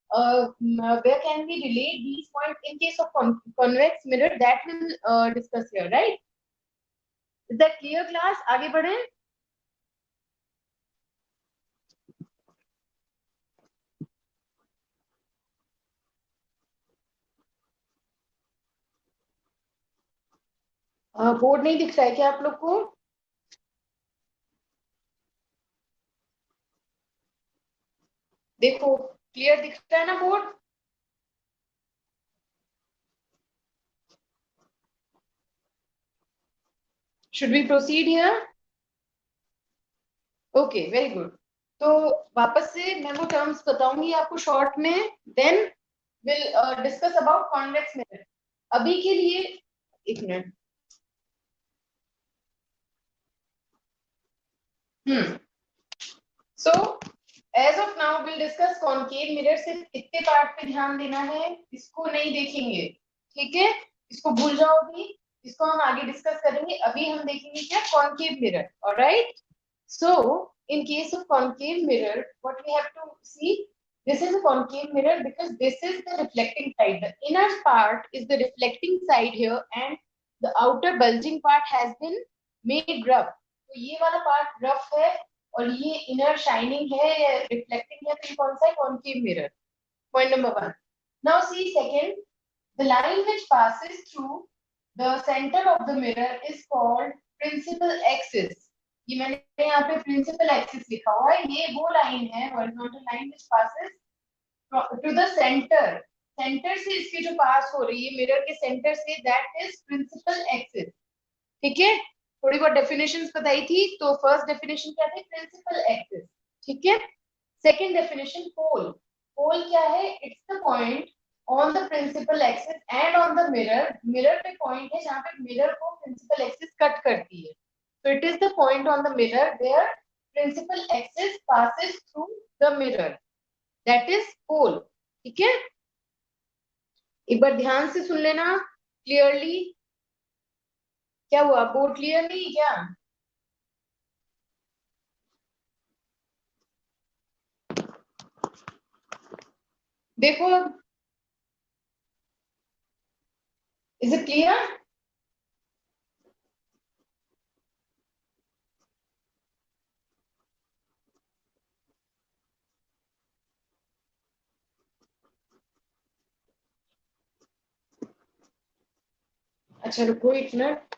where can we relate these points in case of convex mirror, that will discuss here, right? Is that clear class? आगे बढ़े. Board नहीं दिख रहा है क्या आप लोग को? देखो क्लियर दिख रहा है ना board? Should we proceed here? Okay very good. तो वापस से मैं वो टर्म्स बताऊंगी आपको शॉर्ट में, then will discuss about convex mirror. अभी के लिए एक minute. So as of now will discuss concave mirror. सिर्फ कितने पार्ट पे ध्यान देना है, इसको नहीं देखेंगे, ठीक है? इसको भूल जाओ अभी, इसको हम आगे डिस्कस करेंगे. अभी हम देखेंगे क्या, concave mirror. Alright. So, in case of concave mirror, what we have to see, this is a concave mirror because this is the reflecting side. The inner part is the reflecting side here, and the outer bulging part has been made rough. तो ये वाला part rough है और ये inner shining है या reflecting है. तो ये कौन सा है? Concave mirror. Point number 1. Now see second, the line which passes through the center of the mirror is called principal axis. ये मैंने यहाँ पे प्रिंसिपल एक्सिस लिखा हुआ है. ये वो लाइन है, horizontal line which passes to the centre. Centre से इसकी जो पास हो रही है मिरर के सेंटर से, दैट इज प्रिंसिपल एक्सिस. ठीक है? थोड़ी बहुत डेफिनेशंस बताई थी. तो फर्स्ट डेफिनेशन क्या थी? Principal axis. ठीक है? Second definition pole. पोल क्या है? It's the point on the principal axis and on the mirror. Mirror पे पॉइंट है जहाँ पे मिरर को प्रिंसिपल एक्सिस कट करती है. So it is the point on the mirror where principal axis passes through the mirror. That is pole. ठीक है? एक बार ध्यान से सुन लेना क्लियरली. क्या हुआ, बोर्ड क्लियर नहीं क्या? देखो, इज इट क्लियर? अच्छा रुको एक मिनट.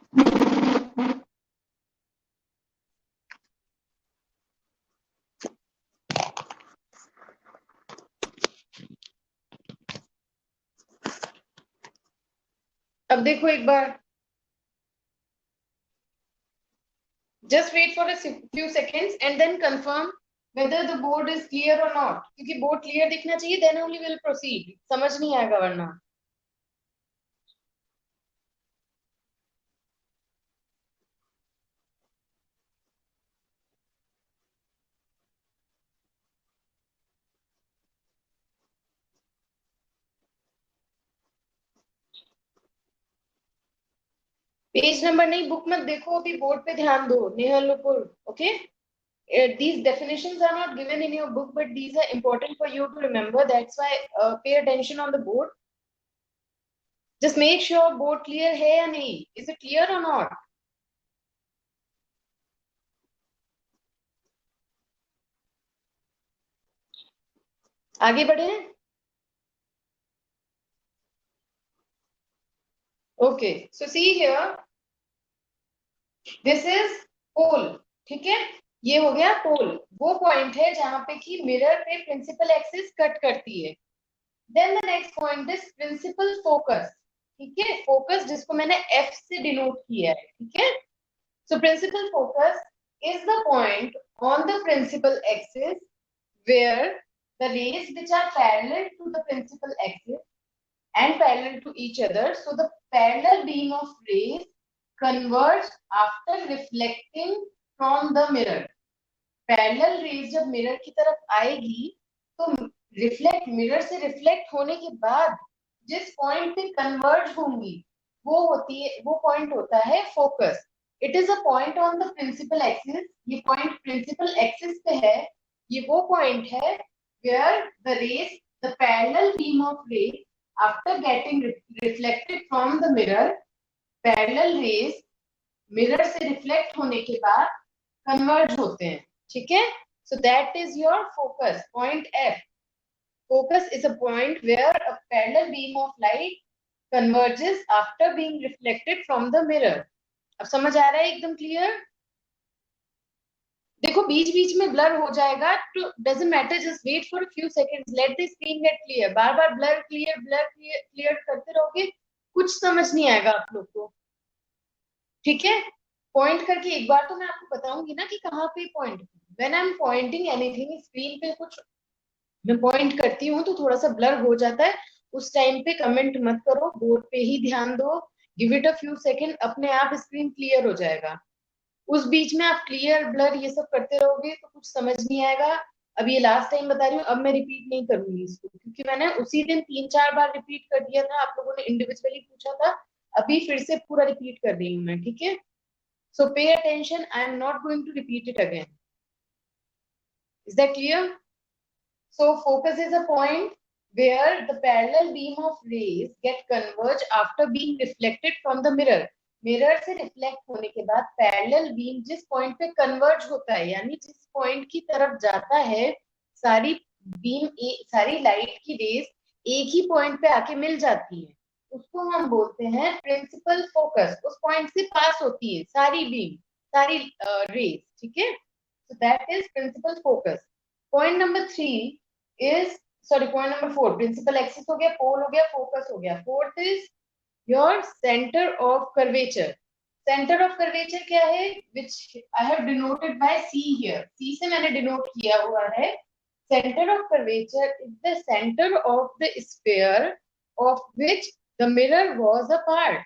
अब देखो एक बार, just wait for a few seconds and then confirm whether the board is clear or not. क्योंकि बोर्ड क्लियर दिखना चाहिए, then only will proceed. समझ नहीं आएगा वरना. पेज नंबर नहीं, बुक मत देखो, अभी बोर्ड पे ध्यान दो. Nehal Nupur, okay? These definitions are not given in your book, but these are important for you to remember. That's why pay attention on the board. Just make sure board clear है या नहीं. Is it clear or not? आगे बढ़े. Okay, so see here, this is pole. ठीक है? ये हो गया पोल. वो पॉइंट है जहां पे कि मिरर पे प्रिंसिपल एक्सिस कट करती है. Then the next point is principal focus. ठीक है? फोकस जिसको मैंने एफ से डिनोट किया है. ठीक है? So principal focus is the point on the principal axis where the rays which are parallel to the principal axis and parallel to each other, so the parallel beam of rays converge after reflecting from the mirror. Parallel raise जब mirror की तरफ आएगी तो reflect, mirror से reflect होने के बाद जिस पॉइंट पे कन्वर्ज होंगी वो होती है, वो पॉइंट होता है focus. It is a point on the principal axis. ये पॉइंट प्रिंसिपल एक्सिस पे है. ये वो पॉइंट है where the rays the parallel beam of ray after getting reflected from the mirror, parallel rays mirror से reflect होने के बाद कन्वर्ज होते हैं, ठीक है. So that is your focus point F. Focus is a point where a parallel beam of light converges after being reflected from the mirror. अब समझ आ रहा है एकदम क्लियर. देखो बीच बीच में ब्लर हो जाएगा तो doesn't matter, just wait for a few seconds, let the screen get clear. बार बार ब्लर क्लियर करते रहोगे, कुछ समझ नहीं आएगा आप लोग को, ठीक है. पॉइंट करके एक बार तो मैं आपको बताऊंगी ना कि कहाँ पे point. When I am pointing anything, screen पे कुछ मैं पॉइंट करती हूँ तो थोड़ा सा ब्लर हो जाता है, उस टाइम पे कमेंट मत करो, बोर्ड पे ही ध्यान दो. Give it a few second, अपने आप स्क्रीन क्लियर हो जाएगा. उस बीच में आप क्लियर ब्लर ये सब करते रहोगे तो कुछ समझ नहीं आएगा. अब ये लास्ट टाइम बता रही हूँ, अब मैं रिपीट नहीं करूंगी इसको, क्योंकि मैंने उसी दिन 3-4 बार रिपीट कर दिया था, आप लोगों ने इंडिविजुअली पूछा था. अभी फिर से पूरा रिपीट कर रही हूँ मैं, ठीक है. So pay attention. I am not going to repeat it again. Is that clear? So focus is a point where the parallel beam of rays get converge after being reflected from the mirror. Mirror से reflect होने के बाद parallel beam जिस point पे converge होता है, यानी जिस point की तरफ जाता है, सारी beam सारी light की rays एक ही point पे आके मिल जाती है, उसको हम बोलते हैं प्रिंसिपल फोकस. उस पॉइंट से पास होती है सारी बीम, सारी रेज, ठीक है. So that is principal focus. Point number 3 is, sorry point number 4 principal axis हो गया, पोल हो गया, फोकस हो गया. Fourth is your centre of curvature. Centre of curvature क्या है, which I have denoted by C here. C से मैंने डिनोट किया हुआ है. Centre of curvature is the centre of the sphere of which the mirror was a part.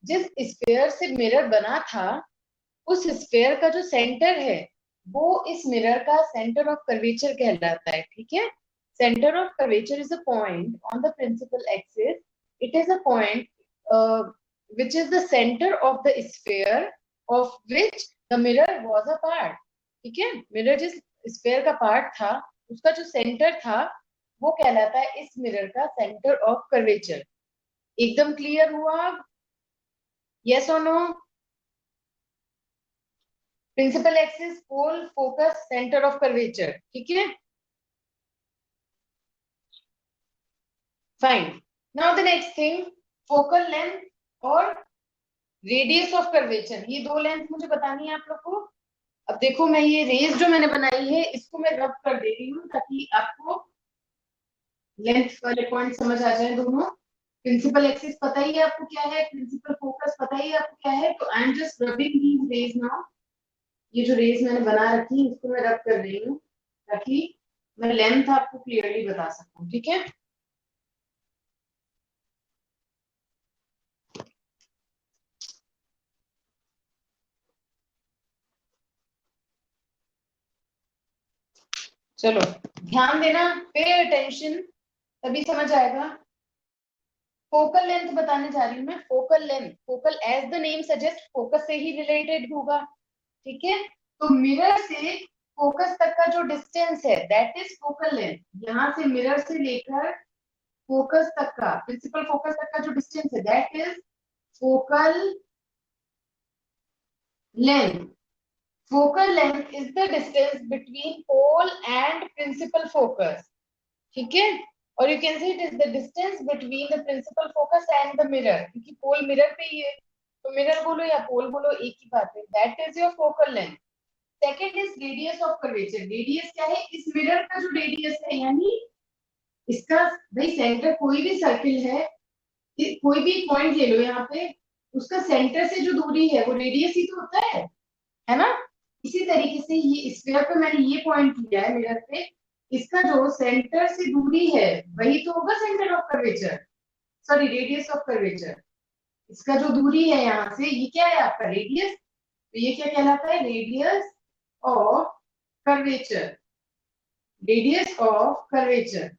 जिस sphere से mirror बना था, उस स्फीयर का जो सेंटर है वो इस मिरर का सेंटर ऑफ कर्वेचर कहलाता है, ठीक है. Centre of curvature is a point on the principal axis. It is a point which is the center of the sphere of which the mirror was a part. ठीक है, mirror जिस sphere का part था उसका जो centre था वो कहलाता है इस मिरर का सेंटर ऑफ कर्वेचर. एकदम क्लियर हुआ? यस और no? Principal axis, pole, focus, centre of curvature, ठीक है. Fine. Now the next thing, focal length और रेडियस ऑफ कर्वेचर. ये दो लेंथ मुझे बतानी है आप लोग को. अब देखो मैं ये रेज जो मैंने बनाई है इसको मैं रब कर दे रही हूँ ताकि आपको लेंथ वाले पॉइंट समझ आ जाए दोनों. प्रिंसिपल एक्सिस पता ही है आपको क्या है, प्रिंसिपल फोकस पता ही है आपको क्या है, तो I am just rubbing these raise now. ये जो रेज मैंने बना रखी है इसको मैं रब कर रही हूँ ताकि मैं लेंथ आपको क्लियरली बता सकूं, ठीक है. चलो ध्यान देना, पे अटेंशन, तभी समझ आएगा. फोकल लेंथ बताने जा रही हूँ मैं. Focal length, focal as the name suggest focus से ही रिलेटेड होगा, ठीक है. तो मिरर से फोकस तक का जो डिस्टेंस है दैट इज फोकल लेंथ. यहाँ से मिरर से लेकर फोकस तक का, प्रिंसिपल फोकस तक का जो डिस्टेंस है that is focal length. Focal length is the distance between pole and principal focus, ठीक है. और you can say it is the distance between the principal focus and the mirror, क्योंकि pole mirror पे ही है तो mirror बोलो या पोल बोलो एक ही बात है. That is your focal length. Second is radius of curvature. Radius क्या है, इस मिरर का जो रेडियस है, यानी इसका भाई सेंटर कोई भी सर्किल है, कोई भी पॉइंट ले लो यहाँ पे, उसका सेंटर से जो दूरी है वो रेडियस ही तो होता है ना. इसी तरीके से ये स्फीयर पे मैंने ये पॉइंट लिया है मिरर पे, इसका जो सेंटर से दूरी है वही तो होगा centre of curvature, sorry radius of curvature. इसका जो दूरी है यहाँ से, ये क्या है आपका रेडियस, तो ये क्या कहलाता है, radius of curvature. Radius of curvature.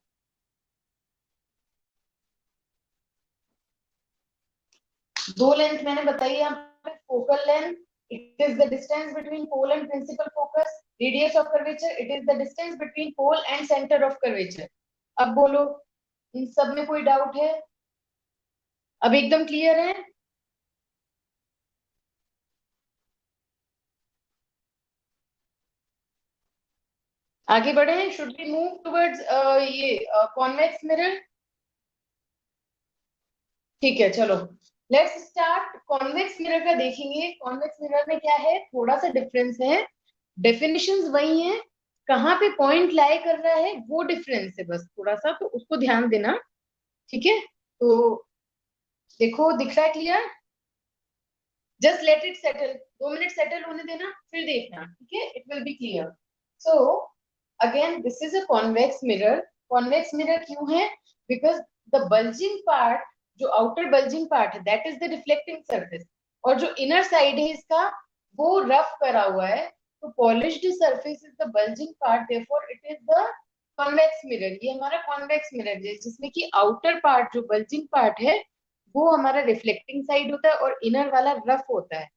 दो लेंथ मैंने बताई यहाँ पे. Focal length, it is the distance between pole and principal focus. Radius of curvature, it is the distance between pole and center of curvature. अब बोलो, इन सब में कोई डाउट है? अब एकदम क्लियर है? आगे बढ़े, शुड बी मूव टुवर्ड्स ये कॉन्वेक्स मिरर। ठीक है, चलो लेट्स स्टार्ट। कॉन्वेक्स मिरर का देखेंगे। कॉन्वेक्स मिरर में क्या है, थोड़ा सा डिफरेंस है। डेफिनेशंस वही है, कहाँ पे पॉइंट लाई कर रहा है वो डिफरेंस है बस थोड़ा सा, तो उसको ध्यान देना। ठीक है, तो देखो दिख रहा है clear? Just let it settle, 2 minute settle होने देना, फिर देखना, ठीक है, it will be clear. So again this is a convex mirror. Convex mirror क्यों है? बिकॉज द बल्जिंग पार्ट, जो आउटर बल्जिंग पार्ट है, that is the reflecting surface, और जो इनर साइड है इसका, वो रफ करा हुआ है। तो polished surface is the bulging part, therefore it is the convex mirror. ये हमारा कॉन्वेक्स मिरर है, जिसमें कि आउटर पार्ट जो बल्जिंग पार्ट है वो हमारा रिफ्लेक्टिंग साइड होता है और इनर वाला रफ होता है।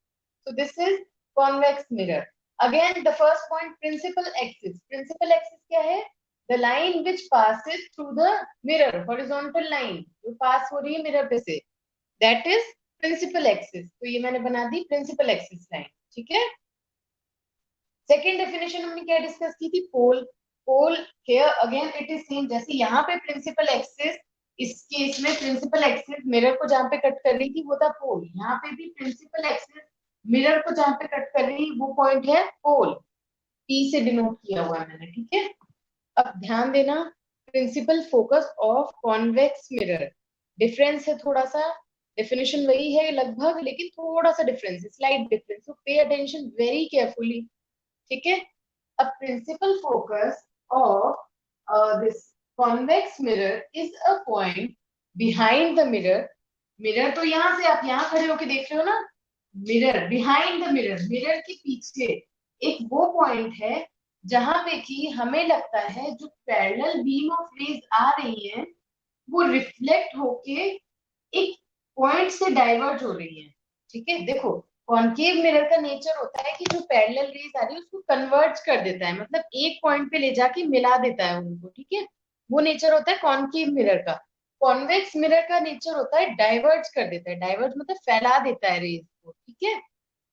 So this is convex mirror. Again, the first point, principal axis. Principal axis क्या है? The line which passes through the mirror, horizontal line जो pass हो रही है मिरर पे से, that is principal axis. तो ये मैंने बना दी principal axis line, ठीक है? सेकेंड डेफिनेशन हमने क्या डिस्कस की थी? Pole. Pole here again it is same, जैसे यहाँ पे प्रिंसिपल एक्सिस, इस केस में प्रिंसिपल एक्सिस मिरर को जहाँ पे कट कर रही थी वो था पोल, यहाँ पे भी प्रिंसिपल एक्सिस मिरर को जहाँ पे कट कर रही वो पॉइंट है पोल। पी से डिनोट किया हुआ है मैंने, ठीक है? अब ध्यान देना, principal focus of convex mirror, difference है थोड़ा सा। डेफिनेशन वही है लगभग, लेकिन थोड़ा सा डिफरेंस है, slight difference, so pay attention very carefully. ठीक है, a principal focus of this convex mirror is a point behind the mirror. Mirror तो यहां से आप यहाँ खड़े होके देख रहे हो ना, mirror behind the mirror, mirror के पीछे एक वो पॉइंट है जहां पे कि हमें लगता है जो पैरेलल बीम ऑफ रेज आ रही है वो रिफ्लेक्ट होके एक पॉइंट से डाइवर्ज हो रही है। ठीक है, देखो कॉनकेव मिरर का नेचर होता है कि जो पैरेलल रेज आ रही है उसको कन्वर्ज कर देता है, मतलब एक पॉइंट पे ले जाके मिला देता है उनको, ठीक है? वो नेचर होता है कॉनकेव मिरर का। कॉन्वेक्स मिरर का नेचर होता है डाइवर्ज कर देता है, डाइवर्ज मतलब फैला देता है रेज को, ठीक है?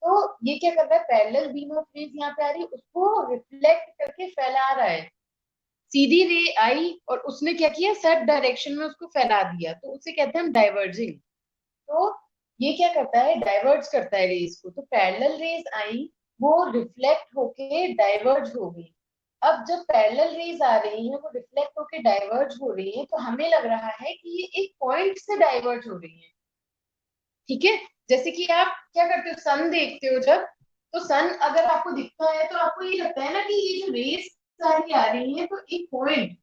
तो ये क्या कर रहा है, पैरेलल बीम ऑफ रेज यहाँ पे आ रही है उसको रिफ्लेक्ट करके फैला रहा है। सीधी रे आई और उसने क्या किया, सब डायरेक्शन में उसको फैला दिया, तो उसे कहते हैं हम डाइवर्जिंग। तो ये क्या करता है, डाइवर्ज करता है रेज को। तो पैरेलल रेज आई, वो रिफ्लेक्ट होके डाइवर्ज हो गई। अब जब पैरेलल रेज आ रही है वो रिफ्लेक्ट होके डाइवर्ज हो रही है, तो हमें लग रहा है कि ये एक पॉइंट से डाइवर्ज हो रही है। ठीक है, जैसे कि आप क्या करते हो, सन देखते हो जब, तो सन अगर आपको दिखता है तो आपको ये लगता है ना कि ये जो रेस सारी आ रही है तो एक पॉइंट,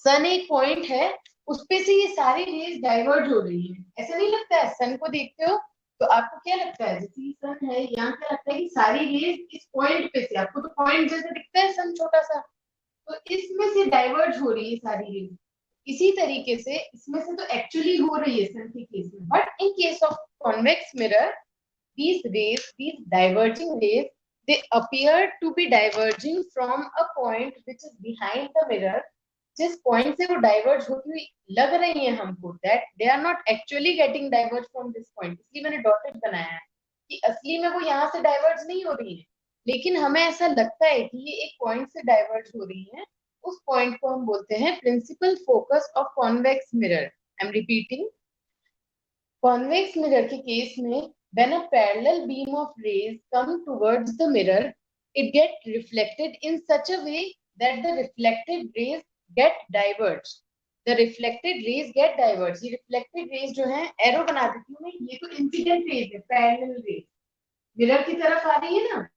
सन एक पॉइंट है, उसपे से ये सारी रेस डाइवर्ज हो रही है, ऐसा नहीं लगता है? सन को देखते हो तो आपको क्या लगता है, जैसे ये सन है, यहाँ क्या लगता है कि सारी रेस इस पॉइंट पे से, आपको तो पॉइंट जैसे दिखता है सन छोटा सा, तो इसमें से डाइवर्ज हो रही है सारी रेस। इसी तरीके से इसमें से तो एक्चुअली हो रही है सन के केस में, but in case of convex mirror, these diverging rays, they appear to be diverging from a point which is behind the mirror। जिस पॉइंट से वो डाइवर्ज होती हुई लग रही है हमको, that they are not actually getting diverge from this point, इसलिए मैंने डॉटेड बनाया है कि असली में वो यहाँ से डाइवर्ज नहीं हो रही है, लेकिन हमें ऐसा लगता है कि ये एक पॉइंट से डाइवर्ज हो रही है। उस पॉइंट को हम बोलते हैं principal focus of convex mirror. I am repeating, convex mirror के केस में when a parallel beam of rays come towards the mirror, it get reflected in such a way that the reflected rays get diverged। The reflected rays get diverged। ये reflected rays जो हैं, arrow बना देती हूँ मैं, ये तो incident raise है, पैरेलल रेज मिरर की तरफ आ रही है ना,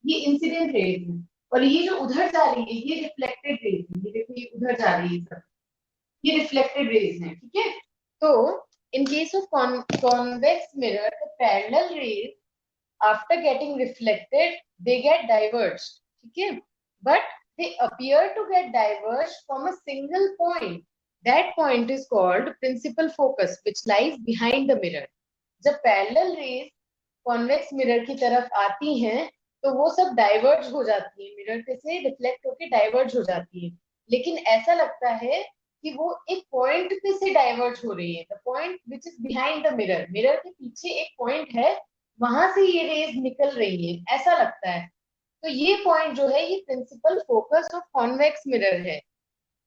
ये इंसिडेंट रेज है, और ये जो उधर जा रही है ये रिफ्लेक्टेड रेज है, ये देखो ये उधर जा रही है सब, ये रिफ्लेक्टेड रेज हैं, ठीक है? तो in case of convex mirror, the parallel rays after getting reflected they get diverged, ठीक है? But they appear to get diverged from a single point। That point is called principal focus which lies behind the mirror। जब parallel rays convex mirror की तरफ आती हैं तो वो सब डाइवर्ज हो जाती है, मिरर पे से रिफ्लेक्ट होके डाइवर्ज हो जाती है। लेकिन ऐसा लगता है कि वो एक पॉइंट पे से डाइवर्ज हो रही है, the point which is behind the mirror, mirror के पीछे एक पॉइंट है, वहां से ये रेज निकल रही है, ऐसा लगता है। तो ये पॉइंट जो है ये principal focus of convex mirror है।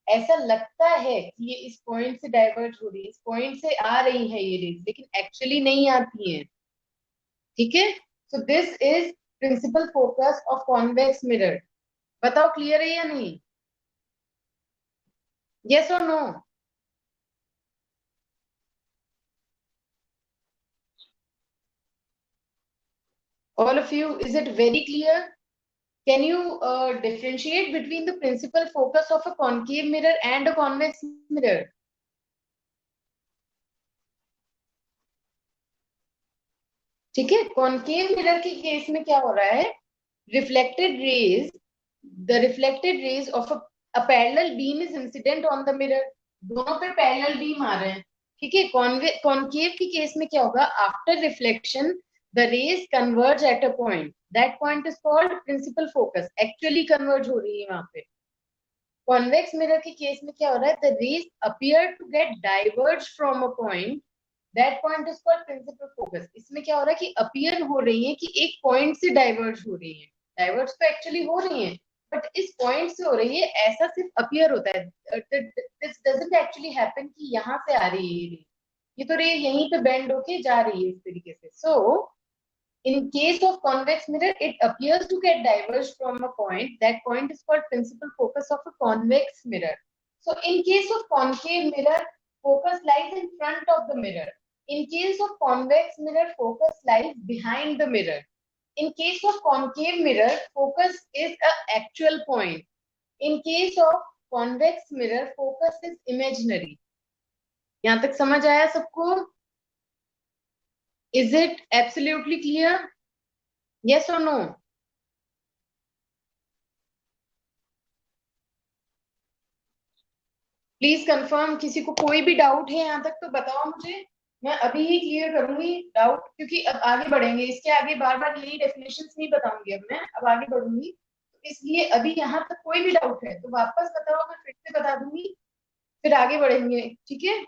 ऐसा लगता है कि ये इस पॉइंट से डाइवर्ट हो रही है, इस पॉइंट से आ रही है ये रेज, लेकिन एक्चुअली नहीं आती है। ठीक है, so this is principal focus of convex mirror. बताओ क्लियर है या नहीं? यस और no? All of you, is it very clear? Can you differentiate between the principal focus of a concave mirror and a convex mirror? ठीक है, concave mirror के case में क्या हो रहा है, reflected raise, the reflected raise of a parallel beam is incident on the mirror, दोनों पे पैरेलल बीम आ रहे हैं। ठीक है, कॉनकेव के केस में क्या होगा, after reflection the rays converge at a point, that point is called principal focus, actually converge हो रही है वहां पे। कॉन्वेक्स मिरर के केस में क्या हो रहा है, the rays appear to get diverge from a point, that point is called principal focus. इसमें क्या हो रहा है कि अपीयर हो रही है कि एक पॉइंट से डाइवर्ज हो रही है, डाइवर्ज तो एक्चुअली हो रही है बट इस पॉइंट से हो रही है, ऐसा सिर्फ अपीयर होता है, दिस डजंट एक्चुअली हैपन कि यहाँ से आ रही है ये रे, ये तो रे यहीं पे बेंड होके जा रही है इस तरीके से। सो in case of convex mirror, it appears to get diverged from a point. That point is called principal focus of a convex mirror. So in case of concave mirror, focus lies in front of the mirror. In case of convex mirror, focus lies behind the mirror. In case of concave mirror, focus is a actual point. In case of convex mirror, focus is imaginary. यहाँ तक समझ आया सबको? Is it absolutely clear? Yes or no? Please confirm, किसी को कोई भी doubt है यहाँ तक तो बताओ मुझे, मैं अभी ही क्लियर करूंगी डाउट, क्योंकि अब आगे बढ़ेंगे, इसके आगे बार बार यही डेफिनेशंस नहीं बताऊंगी, अब मैं अब आगे बढ़ूंगी, तो इसलिए अभी यहाँ तक कोई भी डाउट है तो वापस बताओ, मैं फिर से बता दूंगी, फिर आगे बढ़ेंगे। ठीक है,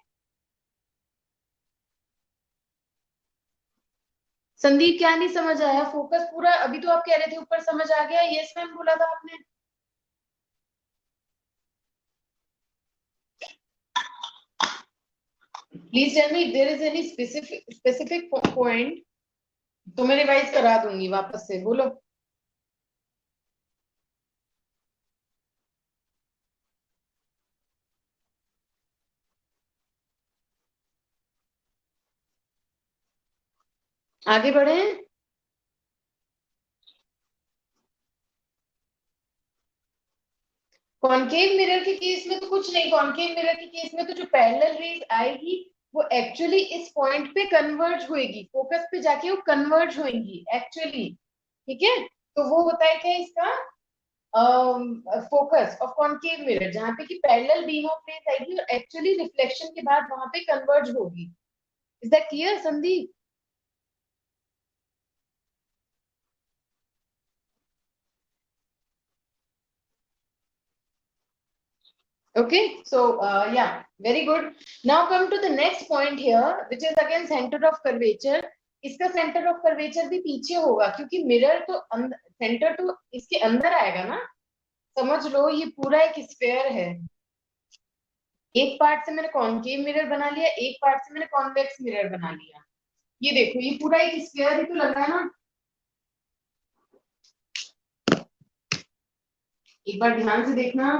संदीप क्या नहीं समझ आया? फोकस पूरा अभी तो आप कह रहे थे ऊपर समझ आ गया, यस मैम बोला था आपने। Please tell me there is any specific point, तो मैं रिवाइज करा दूंगी वापस से, बोलो। आगे बढ़े। कॉनकेव मिरर के केस में तो कुछ नहीं, कॉनकेव मिरर के केस में तो जो पैरेलल रेज आएगी वो एक्चुअली इस पॉइंट पे कन्वर्ज होएगी, फोकस पे जाके वो कन्वर्ज होएगी एक्चुअली। ठीक है, तो वो होता है क्या इसका फोकस ऑफ कॉनकेव मिरर, जहाँ पे कि पैरेलल बीम ऑफ रेज आएगी और एक्चुअली रिफ्लेक्शन के बाद वहां पे कन्वर्ज होगी। Is that clear Sandeep? Okay, so yeah, very good. Now come to the next point here, which is again center of curvature. इसका सेंटर ऑफ कर्वेचर भी पीछे होगा, क्योंकि मिरर तो सेंटर तो इसके अंदर आएगा ना। समझ लो ये पूरा एक स्फेयर है, एक पार्ट से मैंने कॉनकेव मिरर बना लिया, एक पार्ट से मैंने कॉन्वेक्स मिरर बना लिया। ये देखो ये पूरा एक स्फेयर ही तो लग रहा है ना, एक बार ध्यान से देखना।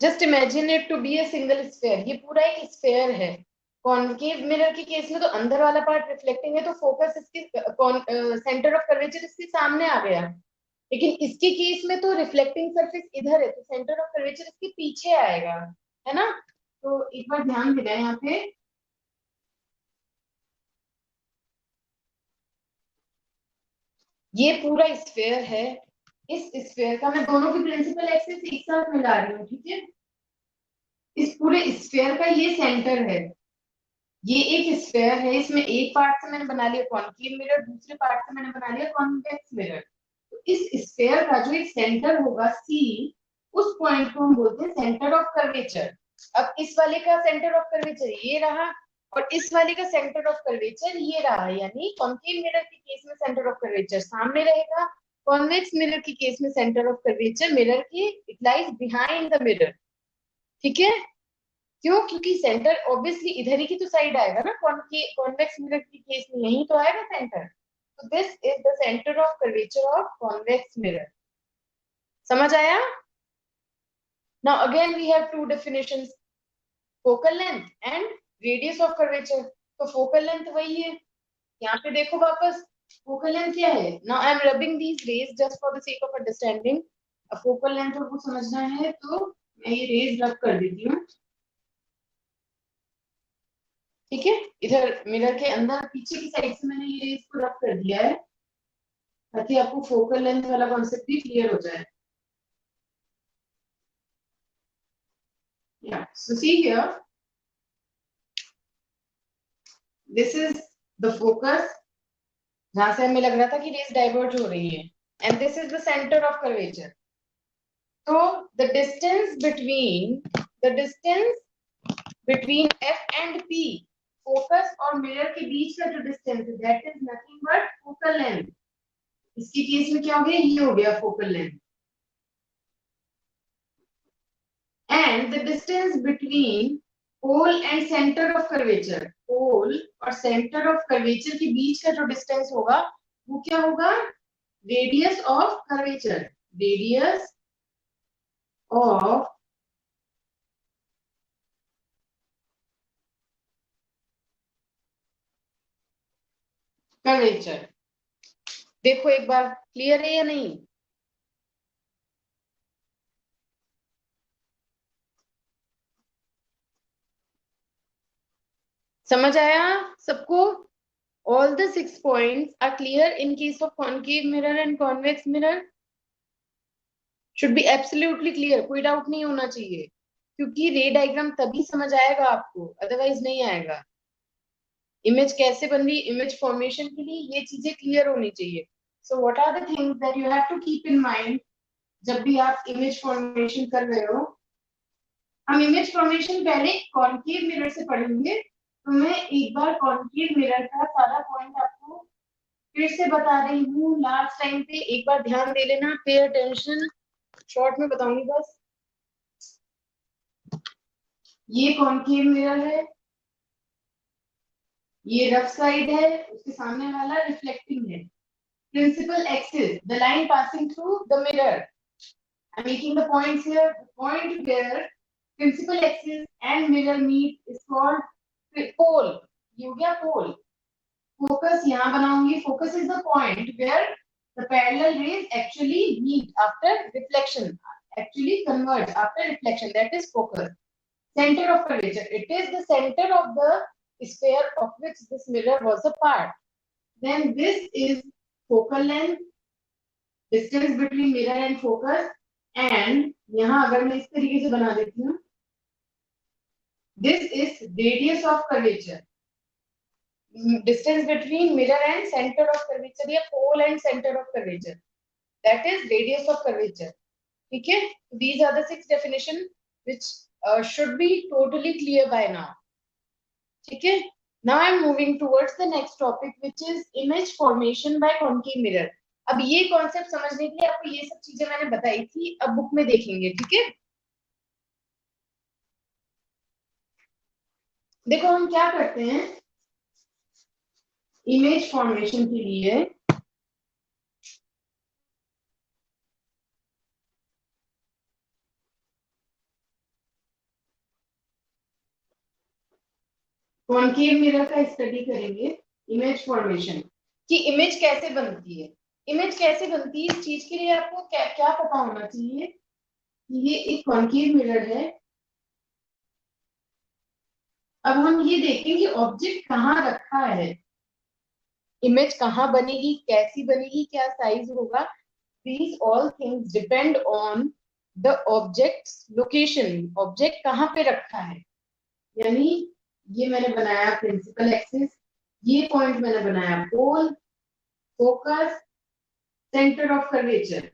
Just imagine it to be a single sphere, ये पूरा एक स्फेयर है। कॉनकेव मिरर के केस में तो अंदर वाला पार्ट रिफ्लेक्टिंग है, तो फोकस इसके सेंटर ऑफ कर्वेचर इसके सामने आ गया, लेकिन इसके केस में तो रिफ्लेक्टिंग सरफेस इधर है, तो सेंटर ऑफ कर्वेचर इसके पीछे आएगा, है ना। तो एक बार ध्यान देना यहाँ पे, ये पूरा स्फेयर है, इस स्फेयर का मैं दोनों की प्रिंसिपल एक्सिस एक साथ मिला रही हूँ। ठीक है, इस पूरे स्फेयर का ये सेंटर है, ये एक स्फेयर है, इसमें एक पार्ट से मैंने बना लिया कॉनकेव मिरर, दूसरे पार्ट से मैंने बना लिया कॉन्वेक्स मिरर। तो इस स्फेयर का जो एक सेंटर होगा सी, उस पॉइंट को हम बोलते हैं सेंटर ऑफ कर्वेचर। अब इस वाले का सेंटर ऑफ कर्वेचर ये रहा, और इस वाले का सेंटर ऑफ कर्वेचर ये रहा, यानी कॉनकेव मिरर के केस में सेंटर ऑफ कर्वेचर सामने रहेगा, कॉन्वेक्स मिरर के केस में सेंटर ऑफ कर्वेचर मिरर के it lies behind the mirror. ठीक है, क्यों? क्योंकि सेंटर ऑब्वियसली इधर ही की तो साइड आएगा ना, कॉन्वेक्स मिरर के केस में यही तो आएगा सेंटर। तो this is the centre of curvature of convex mirror. समझ आया? Now again we have two definitions, focal length and radius of curvature. तो फोकल लेंथ वही है, यहाँ पे देखो वापस, फोकल लेंथ क्या है? Now I am rubbing these raise just for the sake of understanding. Focal length को समझना है तो मैं ये रेज रब कर देती हूँ। ठीक है, इधर मिरर के अंदर पीछे की साइड से मैंने ये रेज को रब कर दिया है, ताकि आपको फोकल लेंथ वाला कॉन्सेप्ट भी क्लियर हो जाए। Yeah, so see here, this is the focus, जहां से हमें लग रहा था कि रेज डाइवर्ज हो रही है, and this is the centre of curvature. तो the distance between F and P, focus और मिरर के बीच का जो डिस्टेंस है, that is nothing but focal length. इसकी केस में क्या हो गया? ये हो गया focal length. And the distance between pole and centre of curvature, pole और सेंटर ऑफ कर्वेचर के बीच का जो डिस्टेंस होगा वो क्या होगा? Radius of curvature, radius of curvature. देखो एक बार, क्लियर है या नहीं? समझ आया सबको? All the 6 points are clear in case of concave mirror and convex mirror. Should be absolutely clear, कोई डाउट नहीं होना चाहिए, क्योंकि रे डायग्राम तभी समझ आएगा आपको, अदरवाइज नहीं आएगा। इमेज कैसे बन रही, इमेज फॉर्मेशन के लिए ये चीजें क्लियर होनी चाहिए। So what are the things that you have to keep in mind जब भी आप इमेज फॉर्मेशन कर रहे हो? हम इमेज फॉर्मेशन पहले कॉनकेव मिरर से पढ़ेंगे, तो मैं एक बार कॉनकेव मिरर का सारा पॉइंट आपको फिर से बता रही हूँ। लास्ट टाइम पे एक बार ध्यान दे लेना, पे अटेंशन, शॉर्ट में बताऊंगी बस। ये कॉनकेव मिरर है, ये रफ साइड है, उसके सामने वाला रिफ्लेक्टिंग है। Principal axis, the line passing through the mirror. I'm making the points here. The point where principal axis and mirror meet is called pole. ये हो गया pole. Focus यहाँ बनाऊंगी. Focus is the point where the parallel rays actually meet after reflection. Actually converge after reflection. That is focus. Center of curvature. It is the center of the sphere of which this mirror was a part. Then this is focal length, distance between mirror and focus, and यहाँ अगर मैं इस तरीके से बना देती हूँ, this is radius of curvature, distance between mirror and center of curvature या pole and center of curvature, that is radius of curvature. ठीक है, these are the 6 definition which should be totally clear by now. ठीक है, now I am moving towards the next topic which is image formation by concave mirror. अब ये concept समझने के लिए आपको ये सब चीजें मैंने बताई थी, अब बुक में देखेंगे। ठीक है, देखो हम क्या करते हैं इमेज फॉर्मेशन के लिए। कॉनकेव मिरर का स्टडी करेंगे, इमेज फॉर्मेशन की, इमेज कैसे बनती है। इमेज कैसे बनती है, इस चीज के लिए आपको क्या क्या पता होना चाहिए कि ये एक कॉनकेव मिरर है। अब हम ये देखेंगे ऑब्जेक्ट कहाँ रखा है, इमेज कहाँ बनेगी, कैसी बनेगी, क्या साइज होगा। These all things depend on the object's location. Object कहाँ पे रखा है, यानी ये मैंने बनाया प्रिंसिपल एक्सिस, ये पॉइंट मैंने बनाया pole, focus, centre of curvature.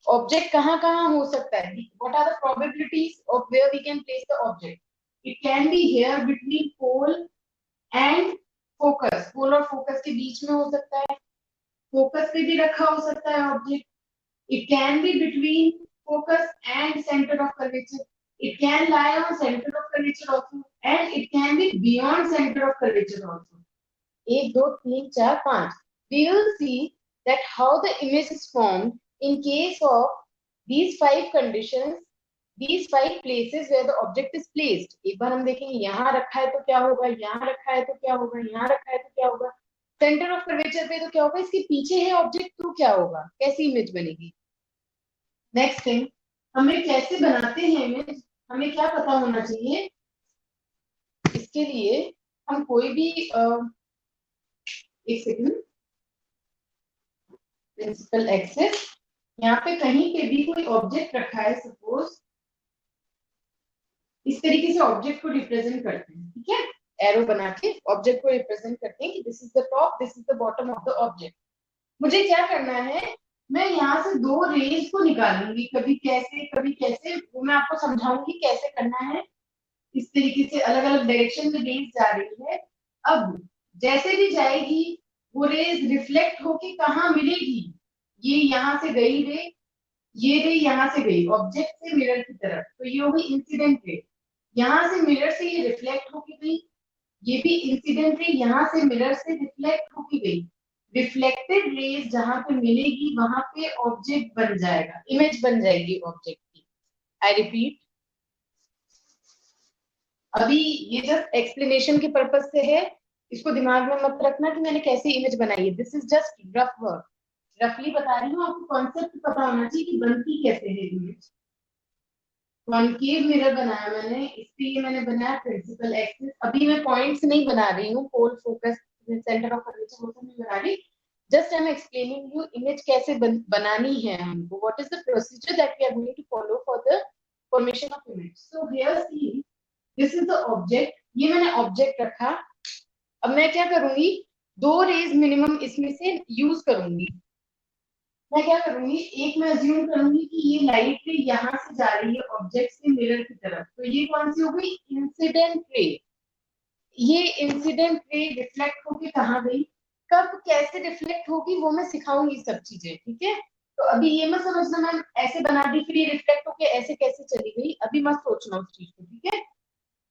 Object कहाँ कहाँ हो सकता है? What are the probabilities of where we can place the object? It can be here between pole and focus, pole और फोकस के बीच में हो सकता है, फोकस पे भी रखा हो सकता है object. It can be between focus and centre of curvature, it can lie on center of curvature also, and it can be beyond center of curvature also. 1 2 3 4 5, we will see that how the image is formed in case of these 5 conditions, these 5 places where the object is placed. एक बार हम देखेंगे यहाँ रखा है तो क्या होगा, यहाँ रखा है तो क्या होगा, यहाँ रखा है तो क्या होगा, सेंटर ऑफ कर्वेचर पे तो क्या होगा, इसके पीछे है ऑब्जेक्ट तो क्या होगा, कैसी इमेज बनेगी। नेक्स्ट थिंग, हमें कैसे बनाते हैं इमेज, हमें क्या पता होना चाहिए। इसके लिए हम कोई भी एक सेकंड, प्रिंसिपल एक्सिस, यहाँ पे कहीं पे भी कोई ऑब्जेक्ट रखा है, सपोज इस तरीके से ऑब्जेक्ट को रिप्रेजेंट करते हैं, ठीक है, एरो बना के ऑब्जेक्ट को रिप्रेजेंट करते हैं कि this is the top, this is the bottom of the object. मुझे क्या करना है, मैं यहाँ से 2 रेज को निकालूंगी, कभी कैसे कभी कैसे, वो मैं आपको समझाऊंगी कैसे करना है। इस तरीके से अलग अलग डायरेक्शन में रेज जा रही है, अब जैसे भी जाएगी वो रेज रिफ्लेक्ट होके कहाँ मिलेगी, ये यहाँ से गई रे, ये रे यहाँ से गई ऑब्जेक्ट से मिरर की तरफ, तो ये होगी इंसिडेंट रे, यहाँ से मिरर से ये रिफ्लेक्ट होके गई, ये भी इंसिडेंट रे यहाँ से मिरर से रिफ्लेक्ट होके गई। रिफ्लेक्टेड रेज जहां पे मिलेगी वहां पे ऑब्जेक्ट बन जाएगा, इमेज बन जाएगी ऑब्जेक्ट की। आई रिपीट, अभी ये जस्ट एक्सप्लेनेशन के पर्पज से है, इसको दिमाग में मत रखना कि मैंने कैसे इमेज बनाई है, this is just rough work, रफली बता रही हूँ, आपको कॉन्सेप्ट पता होना चाहिए कि बनती कैसे है इमेज। कॉनकेव मिरर बनाया मैंने, इसके लिए मैंने बनाया प्रिंसिपल एक्सिस, अभी मैं पॉइंट्स नहीं बना रही हूँ, pole focus centre of curvature वो सब नहीं बना रही, just I am explaining you image कैसे बनानी है हमको, what is the procedure that we are going to follow for the formation of image. So here see, this is the object, ये मैंने ऑब्जेक्ट रखा, अब मैं क्या करूंगी, 2 रेज मिनिमम इसमें से यूज करूंगी। मैं क्या करूंगी, एक मैं अज्यूम करूंगी कि ये लाइट रे यहाँ से जा रही है ऑब्जेक्ट से मिरर की तरफ, तो ये कौन सी हो गई, इंसिडेंट रे। ये इंसिडेंट रे रिफ्लेक्ट होके कहाँ गई, कब कैसे रिफ्लेक्ट होगी वो मैं सिखाऊंगी सब चीजें, ठीक है। तो अभी ये मत समझना मैम ऐसे बना दी फिर ये रिफ्लेक्ट होके ऐसे कैसे चली गई, अभी मत सोचना उस चीज को, ठीक है।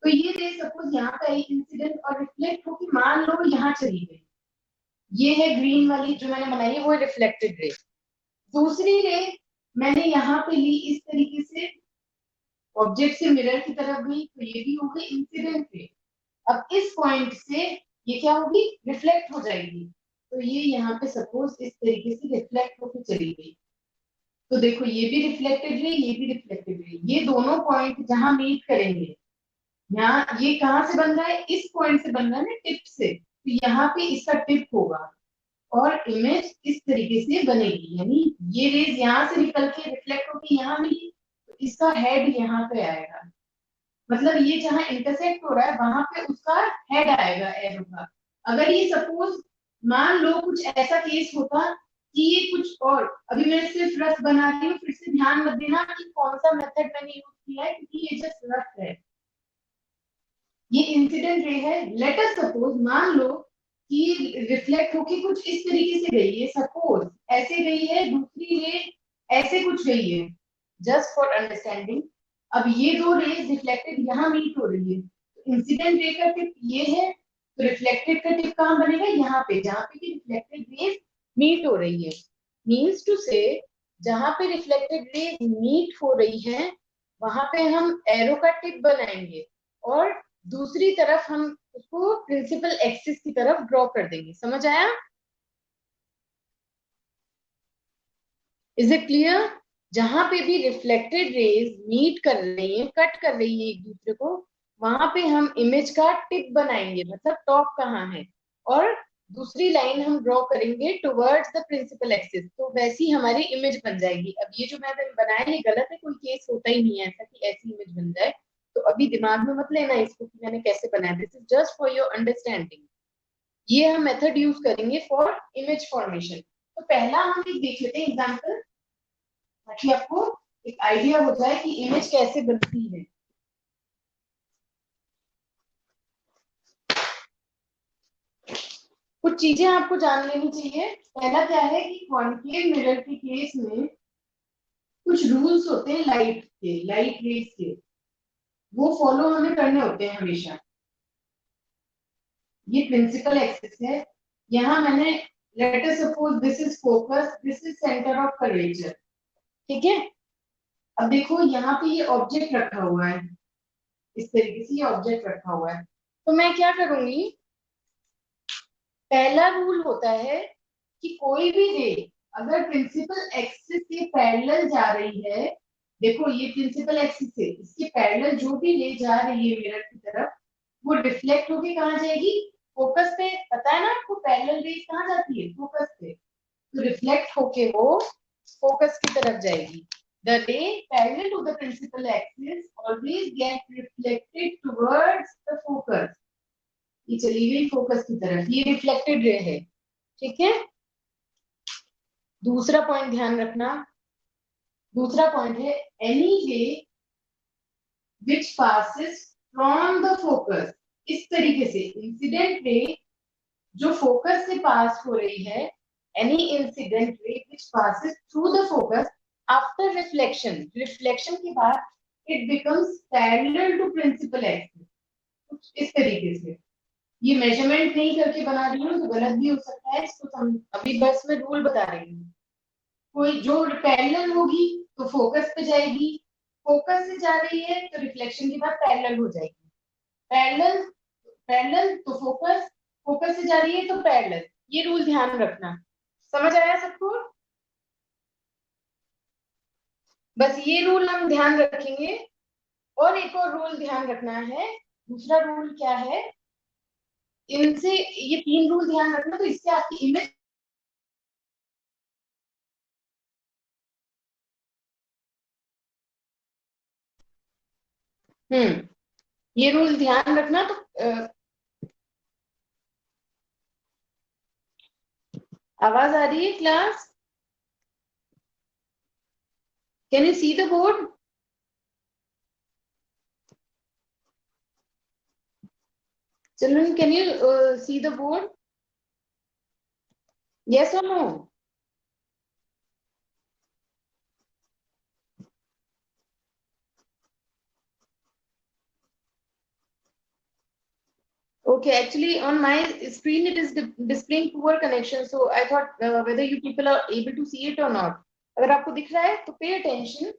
तो ये रे सपोज यहाँ पे आई इंसिडेंट और रिफ्लेक्ट होके मान लो यहाँ चली गई, ये है ग्रीन वाली जो मैंने बनाई है वो रिफ्लेक्टेड रे। दूसरी रे मैंने यहाँ पे ली इस तरीके से, ऑब्जेक्ट से मिरर की तरफ गई, तो ये भी हो गई इंसिडेंट रे। अब इस पॉइंट से ये क्या होगी, रिफ्लेक्ट हो जाएगी, तो ये यहाँ पे सपोज इस तरीके से रिफ्लेक्ट होकर चली गई, तो देखो ये भी रिफ्लेक्टेड रे, ये भी रिफ्लेक्टेड रे, ये दोनों पॉइंट जहां मीट करेंगे, यहाँ ये कहाँ से बन रहा है, इस पॉइंट से बन रहा है ना, टिप से, तो यहाँ पे इसका टिप होगा और इमेज इस तरीके से बनेगी, यानी ये रेज यहाँ से निकल के रिफ्लेक्ट होकर यहाँ मिली, तो इसका हेड यहाँ पे आएगा, मतलब ये जहाँ इंटरसेक्ट हो रहा है वहां पे उसका हेड आएगा एरो का। अगर ये सपोज मान लो कुछ ऐसा केस होता कि ये कुछ और, अभी मैं सिर्फ रफ बना रही हूँ, फिर से ध्यान मत देना कि कौन सा मेथड मैंने यूज किया है, क्योंकि ये जस्ट रफ है, ये इंसिडेंट रे है। लेट अस सपोज मान लो कि रिफ्लेक्ट होके कुछ इस तरीके से गई है, सपोज ऐसे गई है, दूसरी रे ऐसे कुछ गई है, जस्ट फॉर अंडरस्टैंडिंग। अब ये 2 रेज रिफ्लेक्टेड यहाँ मीट हो रही है, तो इंसिडेंट रे का टिप ये है, तो रिफ्लेक्टेड का टिप कहाँ बनेगा, यहाँ पे, जहाँ पे कि रिफ्लेक्टेड रेज मीट हो रही है, मीन्स टू से जहाँ पे रिफ्लेक्टेड रेज मीट हो रही है वहां पे हम एरो का टिप बनाएंगे और दूसरी तरफ हम उसको प्रिंसिपल एक्सिस की तरफ ड्रॉ कर देंगे, समझ आया, इज इट क्लियर। जहां पे भी रिफ्लेक्टेड रेज मीट कर रही है, कट कर रही है एक दूसरे को, वहां पे हम इमेज का टिप बनाएंगे, मतलब टॉप कहाँ है, और दूसरी लाइन हम ड्रॉ करेंगे टुवर्ड्स द प्रिंसिपल एक्सिस, तो वैसी हमारी इमेज बन जाएगी। अब ये जो मैंने बनाया है गलत है, कोई केस होता ही नहीं है ऐसा कि ऐसी इमेज बन जाए, तो अभी दिमाग में मत लेना इसको कि मैंने कैसे बनाया, this is just for your understanding. ये हम मेथड यूज करेंगे फॉर इमेज फॉर्मेशन। तो पहला हम एक देख लेते हैं एग्जांपल, ताकि आपको एक आइडिया हो जाए कि इमेज कैसे बनती है। कुछ चीजें आपको जान लेनी चाहिए। पहला क्या है कि कॉन्केव मिरर के केस में कुछ रूल्स होते हैं लाइट के, लाइट रेज के, वो फॉलो हमें करने होते हैं हमेशा। ये प्रिंसिपल एक्सिस है। यहाँ मैंने let us suppose this is focus, this is centre of curvature, ठीक है। अब देखो यहाँ पे ये ऑब्जेक्ट रखा हुआ है, इस तरीके से ये ऑब्जेक्ट रखा हुआ है। तो मैं क्या करूंगी, पहला रूल होता है कि कोई भी रे अगर प्रिंसिपल एक्सिस के पैरेलल जा रही है, देखो ये प्रिंसिपल एक्सिस है, इसके पैरेलल जो भी रे जा रही है मिरर की तरफ, वो रिफ्लेक्ट होके कहाँ जाएगी, फोकस पे। पता है ना आपको पैरेलल रेज कहाँ जाती है, फोकस पे। तो रिफ्लेक्ट होके वो फोकस की तरफ जाएगी। The ray parallel to the principal axis always get reflected towards the focus। ये चली गई फोकस की तरफ, ये रिफ्लेक्टेड रे है, ठीक है। दूसरा पॉइंट ध्यान रखना, दूसरा पॉइंट है एनी रे which passes from the focus. इस तरीके से इंसिडेंट रे जो फोकस से पास हो रही है, any incident ray which passes through the focus after reflection, reflection के बाद it becomes parallel to principal axis. कुछ इस तरीके से, ये मेजरमेंट नहीं करके बना रही हूँ तो गलत भी हो सकता है, इसको हम अभी बस मैं रूल बता रही हूँ। कोई जो पैरेलल होगी तो फोकस पे जाएगी, फोकस से जा रही है तो रिफ्लेक्शन के बाद पैरेलल हो जाएगी, पैरेलल पैरेलल तो फोकस, फोकस से जा रही है तो पैरेलल। ये रूल ध्यान रखना। समझ आया सबको? बस ये रूल हम ध्यान रखेंगे। और एक और रूल ध्यान रखना है। दूसरा रूल क्या है, इनसे ये तीन रूल ध्यान रखना, तो इससे आपकी इमेज, ये रूल ध्यान रखना। तो आवाज आ रही है class? Can you see the board? Children, can you see the board? Yes or no? Okay, actually on my screen it is displaying poor connection, so I thought whether you people are able to see it or not. अगर आपको दिख रहा है तो pay attention.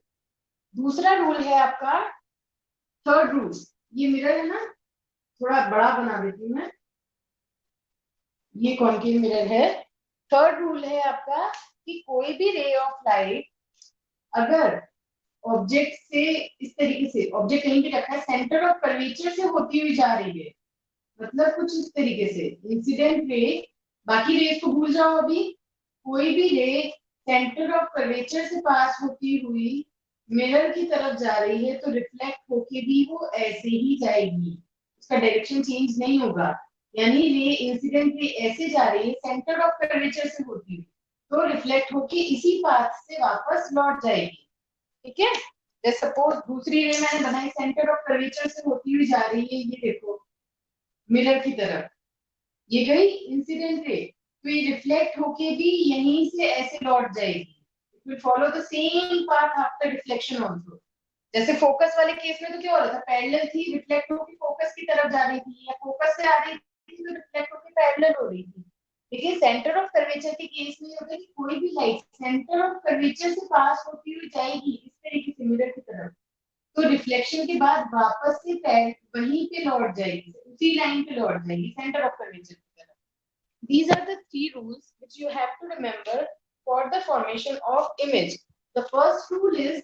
दूसरा rule है आपका, third rule, ये मिरर है ना, थोड़ा बड़ा बना देती हूँ मैं, ये कॉन्केव मिरर है। थर्ड रूल है आपका कि कोई भी रे ऑफ लाइट अगर ऑब्जेक्ट से, इस तरीके से ऑब्जेक्ट कहीं भी रखा है, सेंटर ऑफ कर्वेचर से होती हुई जा रही है, मतलब कुछ इस तरीके से इंसिडेंट रे, बाकी रेस को भूल जाओ अभी, कोई भी रे सेंटर ऑफ कर्वेचर से पास होती हुई मिरर की तरफ जा रही है तो रिफ्लेक्ट होके भी वो ऐसे ही जाएगी, उसका डायरेक्शन चेंज नहीं होगा। यानी रे इंसिडेंट रे ऐसे जा रही है सेंटर ऑफ कर्वेचर से होती हुई, तो रिफ्लेक्ट होके इसी पाथ से वापस लौट जाएगी, ठीक है। जैसे सपोज दूसरी रे मैंने बनाई सेंटर ऑफ कर्वेचर से होती हुई जा रही है, ये देखो मिरर की तरफ, ये गई इंसिडेंट रे, तो ये रिफ्लेक्ट होके भी यहीं से ऐसे लौट जाएगी। It will follow the same path after reflection also. जैसे फोकस वाले केस में तो क्या हो रहा था, पैरेलल थी, रिफ्लेक्ट होके फोकस की तरफ जा रही थी, या फोकस से आ रही थी तो रिफ्लेक्ट होके पैरेलल हो रही थी। लेकिन सेंटर ऑफ कर्वेचर के केस में होता है कि कोई भी लाइट सेंटर ऑफ कर्वेचर से पास होती हुई जाएगी इस तरीके से मिरर की तरफ, तो रिफ्लेक्शन के बाद वापस से वहीं पे लौट जाएगी, उसी लाइन पे लौट जाएगी सेंटर ऑफ कर्वेचर की तरफ। These are the three rules which you have to remember for the formation of image. The first rule is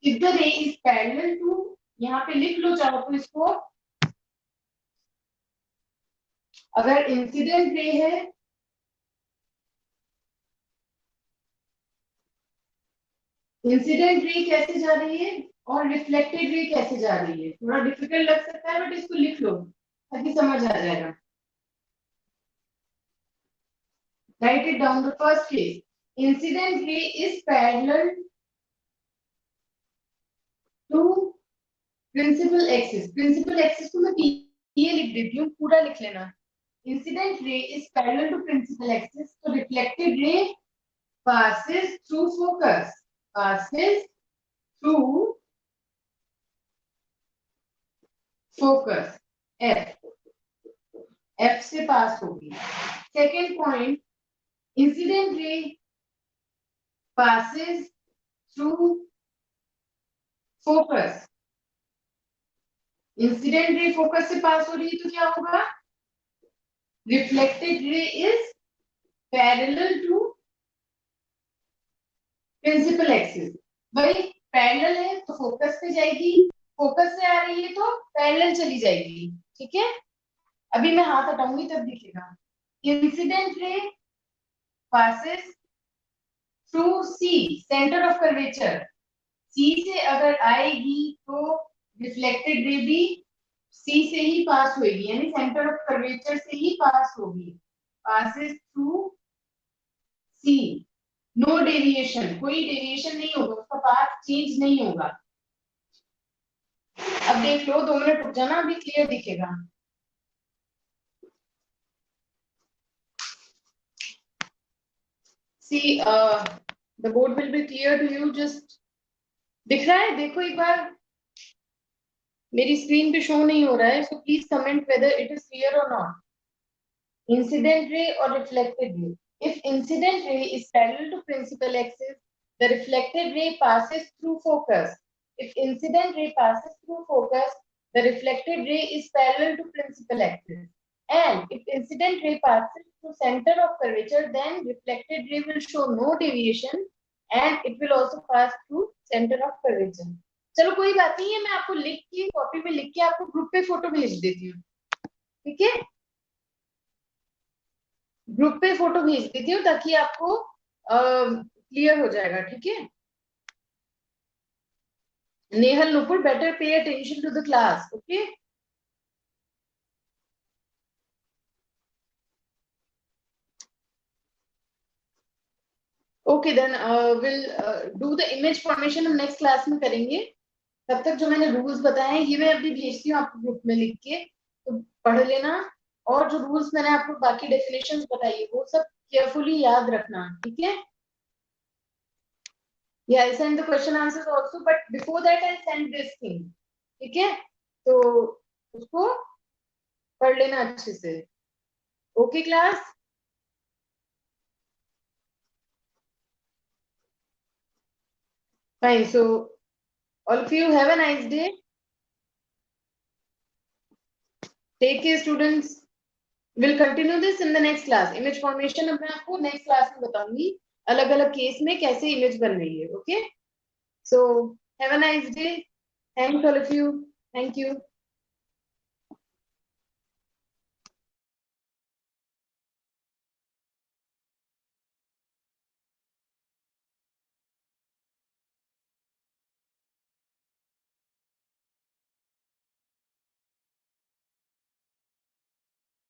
if the ray is parallel to, यहाँ पे लिख लो चाहो तो इसको, अगर इंसिडेंट रे है, इंसिडेंट रे कैसे जा रही है, और रिफ्लेक्टेड रे कैसे जा रही है, थोड़ा डिफिकल्ट लग सकता है बट इसको लिख लो ताकि समझ आ जाएगा. Write it down. The first case. Incident ray is parallel to principal axis. Principal axis को मैं ये लिख देती हूँ, पूरा लिख लेना. Incident ray is parallel to principal axis. So reflected ray passes through focus. Passes through focus. F. F से पास होगी. Second point. Incident ray passes through focus. Incident ray focus से पास हो रही है तो क्या होगा, reflected ray is parallel to principal axis. भाई पैरेलल है तो फोकस पे जाएगी, फोकस से आ रही है तो पैरेलल चली जाएगी. ठीक है, अभी मैं हाथ हटाऊंगी तब दिखेगा. Incident ray passes through C, centre of curvature. C से अगर आएगी तो रिफ्लेक्टेड रे भी सी से ही पास होगी, यानी सेंटर ऑफ कर्वेचर से ही पास होगी. पासेस थ्रू सी, नो डेविएशन, कोई डेविएशन नहीं होगा, उसका पाथ चेंज नहीं होगा. अब देख लो, 2 मिनट रुक जाना, अभी क्लियर दिखेगा. See the board will be clear to you. Just दिख रहा है, देखो एक बार. मेरी स्क्रीन पे शो नहीं हो रहा है, so please comment whether it is clear और नॉट. इंसिडेंट रे और reflected ray. If incident ray is parallel to principal axis, the reflected ray passes through focus. If incident ray passes through focus, the reflected ray is parallel to principal axis. And if incident ray passes through center of curvature, then reflected ray will show no deviation and it will also pass through center of curvature. चलो कोई बात नहीं है, मैं आपको लिख के copy में लिख के आपको ग्रुप पे फोटो भेज देती हूँ. ठीक है, ग्रुप पे फोटो भेज देती हूँ ताकि आपको क्लियर हो जाएगा. ठीक है, Nehal Nupur, better pay attention to the class. Okay, okay then will do the image formation हम नेक्स्ट क्लास में करेंगे. तब तक जो मैंने रूल्स बताए हैं ये मैं अभी भेजती हूँ आपको ग्रुप में लिख के, तो पढ़ लेना. और जो रूल्स मैंने आपको बाकी डेफिनेशंस बताई है वो सब केयरफुली याद रखना. ठीक है, yeah, I send the question answers also, but before that I send this thing. ठीक है, तो उसको पढ़ लेना अच्छे से. Okay class, fine. So all of you have a nice day. Take care students. We'll continue this in the next class. Image formation अब मैं आपको next class में बताऊंगी, अलग अलग केस में कैसे इमेज बन रही है. Okay, so have a nice day. Thanks all of you. Thank you.